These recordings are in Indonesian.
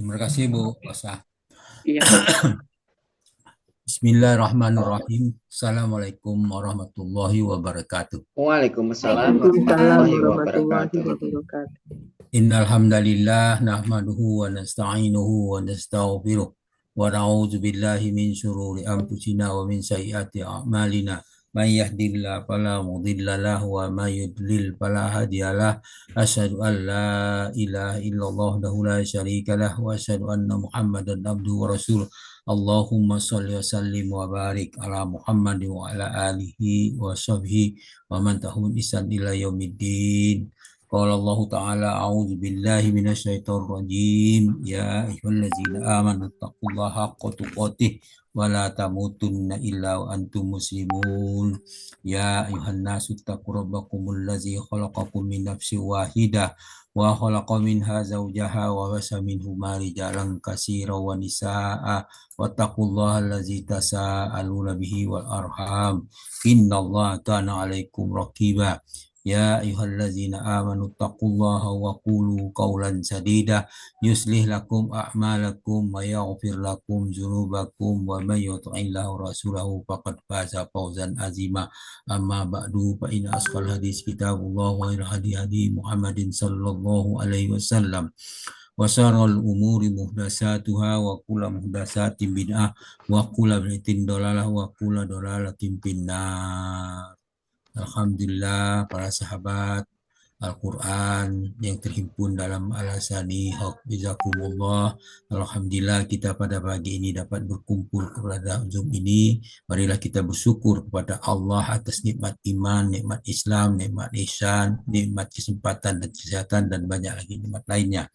Terima kasih Bu Rosa. Iya, Kak. Bismillahirrahmanirrahim. Assalamualaikum warahmatullahi wabarakatuh. Waalaikumsalam Waalaikumsalam warahmatullahi warahmatullahi wabarakatuh. wabarakatuh. Innal hamdalillah nahmaduhu wa nasta'inuhu wa nastaghfiruh wa na'udzu billahi min syururi anfusina wa min sayyiati a'malina. May yahdihillahu fala mudilla lahu wa may yudlil fala hadiyalah. Asyhadu an la ilaha illallah wahdahu la syarika lah wa asyhadu anna Muhammadan abduhu wa rasuluh. Allahumma shalli wa sallim wa barik ala Muhammad wa ala alihi wa sahbihi wa man tabi'ahum bi ihsan ila yaumiddin. Qala Allah Ta'ala a'udzu billahi minasyaitonir rajim ya ayyuhallazina amanu taqullaha haqqa tuqatih wa la tamutunna illa wa antum muslimun ya ayyuhan nasu taqu rabbakumul ladzi khalaqakum min nafsin wahidah wa khalaqa minha zawjaha wa basa minhuma rijalan katsiran wa nisaa'a wattaqullaha allazi tasaaluna bihi wal arham innallaha kana 'alaikum raqiba. Ya ayyuhallazina amanu taqullaha wa qulu qawlan sadida yuslih lakum a'malakum wa yaghfir lakum dzunubakum wa may yuti'illaha wa rasulahu faqad faza fawzan azima. Amma ba'du fa inna asqal hadis kitabullah wa khairal hadi Muhammadin sallallahu alaihi wasallam wa syarrul umuri muhdatsatuha wa kullu muhdatsatin bid'ah wa kullu bid'atin dhalalah wa kullu dhalalatin finnar. Alhamdulillah para sahabat Al-Quran yang terhimpun dalam Al-Asani Hafizakumullah. Alhamdulillah kita pada pagi ini dapat berkumpul kepada Zoom ini. Marilah kita bersyukur kepada Allah atas nikmat iman, nikmat Islam, nikmat ihsan, nikmat kesempatan dan kesehatan dan banyak lagi nikmat lainnya.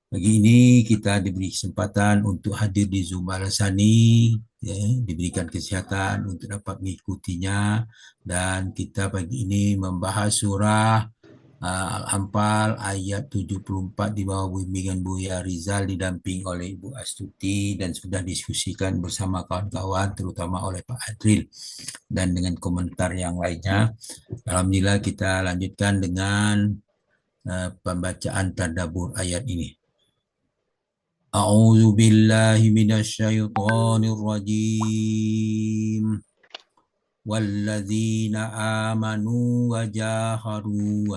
Pagi ini kita diberi kesempatan untuk hadir di Zoom Al-Asani, ya, diberikan kesehatan untuk dapat mengikutinya, dan kita pagi ini membahas surah Al-Anfal ayat 74 di bawah bimbingan Buya Rizal didamping oleh Ibu Astuti dan sudah diskusikan bersama kawan-kawan terutama oleh Pak Adril dan dengan komentar yang lainnya. Alhamdulillah kita lanjutkan dengan pembacaan tadabbur ayat ini. A'udzu billahi minasyaitonir rajim. Walladzina amanu wajahadu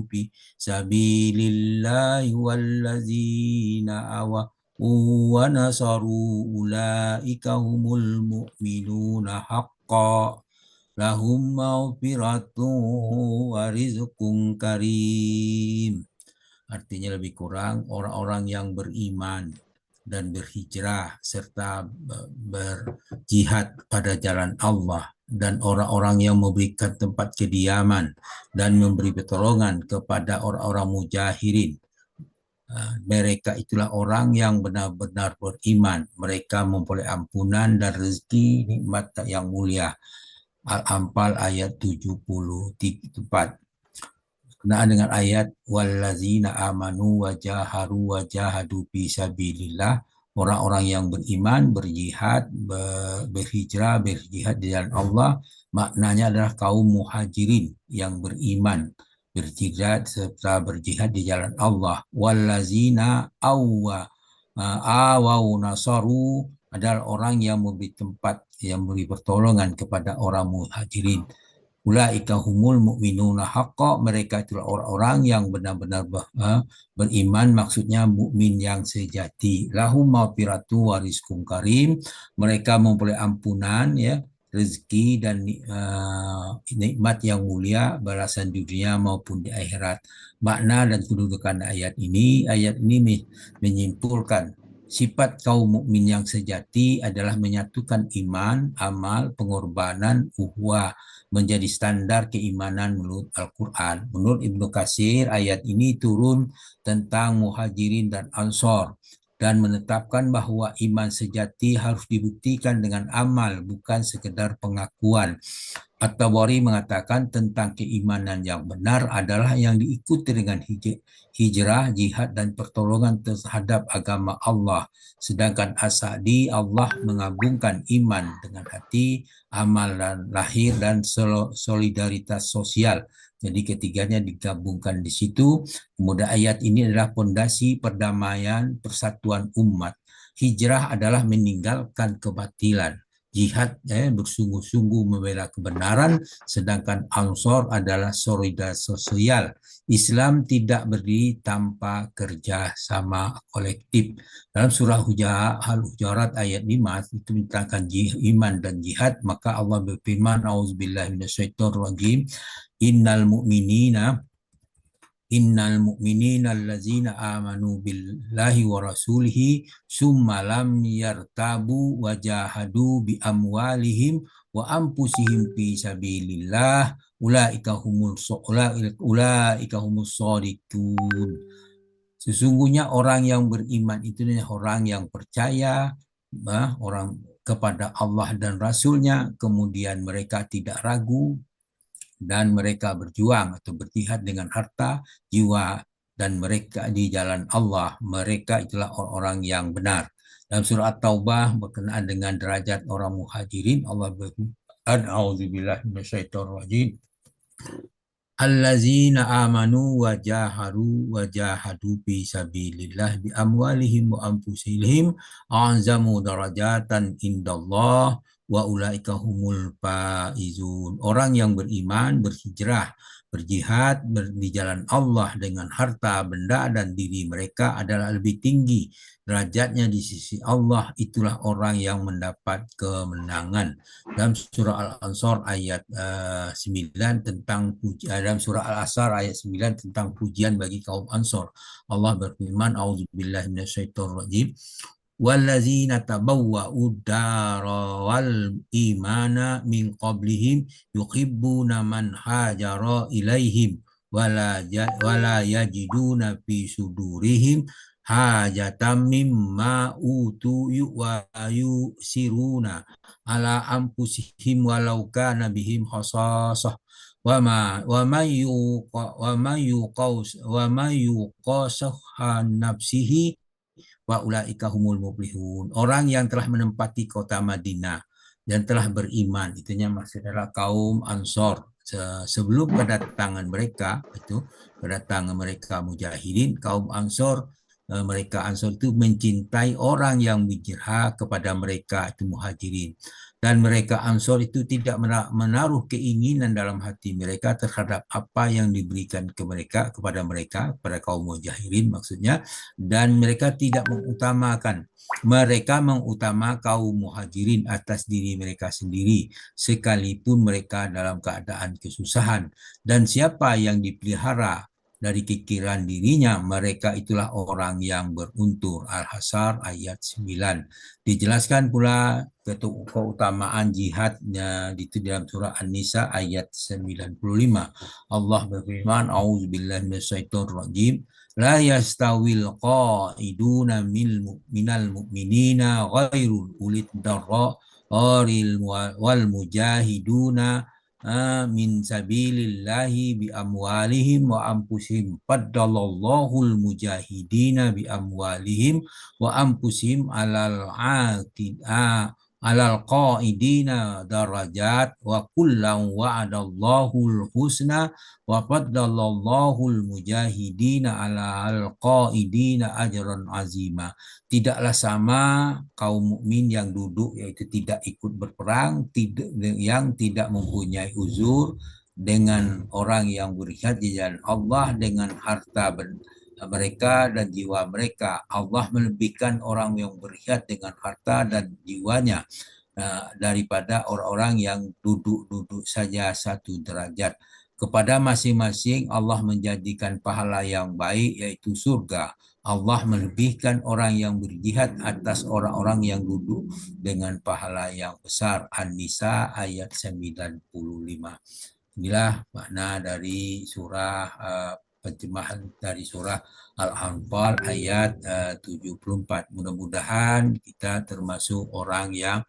fi sabilillahi walladzina awaw wa nasaru ulaika humul mu'minuna haqqan lahum maghfiratun wa rizqun karim. Artinya lebih kurang orang-orang yang beriman dan berhijrah serta berjihad pada jalan Allah dan orang-orang yang memberikan tempat kediaman dan memberi pertolongan kepada orang-orang mujahirin. Mereka itulah orang yang benar-benar beriman. Mereka memperoleh ampunan dan rezeki nikmat yang mulia. Al-Anfal ayat 74. Kenaan dengan ayat wallazina amanu wajahadu fi sabilillah, orang-orang yang beriman, berjihad, berhijrah, berjihad di jalan Allah, maknanya adalah kaum muhajirin yang beriman, berjihad serta berjihad di jalan Allah. Wallazina awau nasaru adalah orang yang memberi tempat, yang memberi pertolongan kepada orang muhajirin. Ulaika humul mu'minuna haqqa, mereka itulah orang-orang yang benar-benar beriman, maksudnya mukmin yang sejati. Lahum maghfiratu wa rizqun karim, mereka memperoleh ampunan, ya, rezeki dan nikmat yang mulia, balasan di dunia maupun di akhirat. Makna dan kedudukan ayat ini menyimpulkan sifat kaum mukmin yang sejati adalah menyatukan iman, amal, pengorbanan, uhwah menjadi standar keimanan menurut Al-Quran. Menurut Ibnu Katsir, ayat ini turun tentang muhajirin dan ansor dan menetapkan bahwa iman sejati harus dibuktikan dengan amal, bukan sekedar pengakuan. At-Tabari mengatakan tentang keimanan yang benar adalah yang diikuti dengan hijrah, jihad, dan pertolongan terhadap agama Allah. Sedangkan As-Sa'di, Allah mengagungkan iman dengan hati, amal dan lahir, dan solidaritas sosial. Jadi ketiganya digabungkan di situ. Kemudian ayat ini adalah pondasi perdamaian persatuan umat. Hijrah adalah meninggalkan kebatilan. Jihad bersungguh-sungguh membela kebenaran, sedangkan Ansor adalah solidaritas sosial. Islam tidak berdiri tanpa kerja sama kolektif. Dalam surah Al-Hujurat ayat 5 itu menceritakan iman dan jihad, maka Allah berfirman, Auzubillahi minasyaitonirrajim, innal mu'minina allazina amanu billahi wa rasulihi summa lam yartabu wa jahadu bi amwalihim wa anfusihim fi sabilillah ulaika humus shadiqun. Sesungguhnya orang yang beriman itu adalah orang yang percaya orang kepada Allah dan Rasul-Nya, kemudian mereka tidak ragu dan mereka berjuang atau berjihad dengan harta, jiwa, dan mereka di jalan Allah. Mereka itulah orang-orang yang benar. Dalam surah At-Taubah berkenaan dengan derajat orang muhajirin, Allah berfirman, A'udzubillahi minasyaitonirrajim. Allazina amanu wa jahadu fi sabilillah bi amwalihim wa anfusihim a'zamu darajatan indallah wa ulaika humul faizun. Orang yang beriman, berhijrah, berjihad di jalan Allah dengan harta, benda, dan diri mereka adalah lebih tinggi derajatnya di sisi Allah. Itulah orang yang mendapat kemenangan. Dalam surah Al-Ansar ayat 9 tentang dalam surah Al-Asr ayat 9 tentang pujian bagi kaum Ansor. Allah berfirman, A'udzubillahi minasyaitonirrajim. Wallazina tabawwa'ud dara wal imana min qablihim yuhibbuna man hajara ilaihim wala yajiduna fi sudurihim hajatam mimma utu wa yusiruna ala anfusihim walau kana bihim khasasah wa ma yuqasah nafsihi wa ulaika humul muflihun. Orang yang telah menempati kota Madinah dan telah beriman, itunya maksudnya adalah kaum Ansor. Sebelum kedatangan mereka, mujahidin, kaum Ansor, mereka Ansor itu mencintai orang yang berjihad kepada mereka, itu muhajirin. Dan mereka Ansor itu tidak menaruh keinginan dalam hati mereka terhadap apa yang diberikan kepada mereka, pada kaum muhajirin maksudnya, dan mereka tidak mengutamakan. Mereka mengutama kaum muhajirin atas diri mereka sendiri, sekalipun mereka dalam keadaan kesusahan. Dan siapa yang dipelihara dari kekiran dirinya, mereka itulah orang yang beruntung. Al-Hasr ayat 9. Dijelaskan pula keutamaan jihadnya itu dalam surah An-Nisa ayat 95. Allah berfirman, A'udzubillahi minasyaitonirrajim. La yastawil qa'iduna minal mu'minina ghairul ulid darra wal mujahiduna min sabilillahi bi amwalihim wa anfusihim faddalallahul mujahidina bi amwalihim wa anfusihim alal qaidina darajat wa kullan wa'adallahul husna wa faddalallahul mujahidina alal qaidina ajran azima. Tidaklah sama kaum mukmin yang duduk yaitu tidak ikut berperang, yang tidak mempunyai uzur, dengan orang yang berjihad di jalan Allah dengan harta mereka dan jiwa mereka. Allah melebihkan orang yang berjihad dengan harta dan jiwanya daripada orang-orang yang duduk-duduk saja satu derajat. Kepada masing-masing Allah menjanjikan pahala yang baik yaitu surga. Allah melebihkan orang yang berjihad atas orang-orang yang duduk dengan pahala yang besar. An-Nisa ayat 95. Inilah makna dari surah terjemahan dari surah Al-Anfal ayat 74. Mudah-mudahan kita termasuk orang yang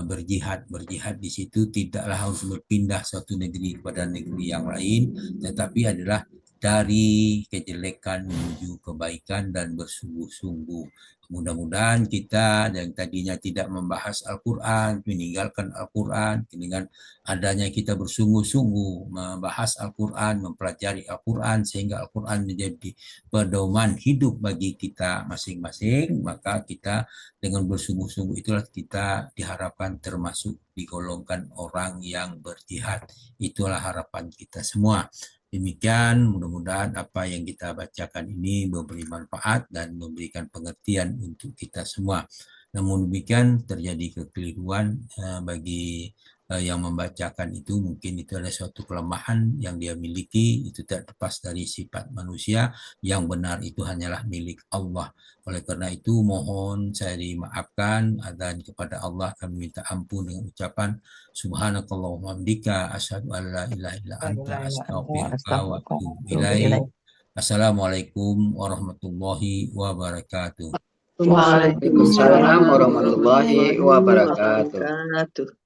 berjihad. Berjihad di situ tidaklah harus berpindah satu negeri kepada negeri yang lain, tetapi adalah dari kejelekan menuju kebaikan dan bersungguh-sungguh. Mudah-mudahan kita yang tadinya tidak membahas Al-Quran, meninggalkan Al-Quran, dengan adanya kita bersungguh-sungguh membahas Al-Quran, mempelajari Al-Quran, sehingga Al-Quran menjadi pedoman hidup bagi kita masing-masing, maka kita dengan bersungguh-sungguh itulah kita diharapkan termasuk digolongkan orang yang berjihad. Itulah harapan kita semua. Demikian, mudah-mudahan apa yang kita bacakan ini memberi manfaat dan memberikan pengertian untuk kita semua. Namun demikian terjadi kekeliruan bagi yang membacakan itu, mungkin itu adalah suatu kelemahan yang dia miliki, itu tidak lepas dari sifat manusia, yang benar itu hanyalah milik Allah. Oleh karena itu mohon saya dimaafkan, dan kepada Allah kami minta ampun dengan ucapan Subhanakallahumma hamdika asyhadu an la ilaha illa anta astaghfiruka wa atubu ilaik. Assalamualaikum warahmatullahi wabarakatuh. Waalaikumsalam warahmatullahi wabarakatuh.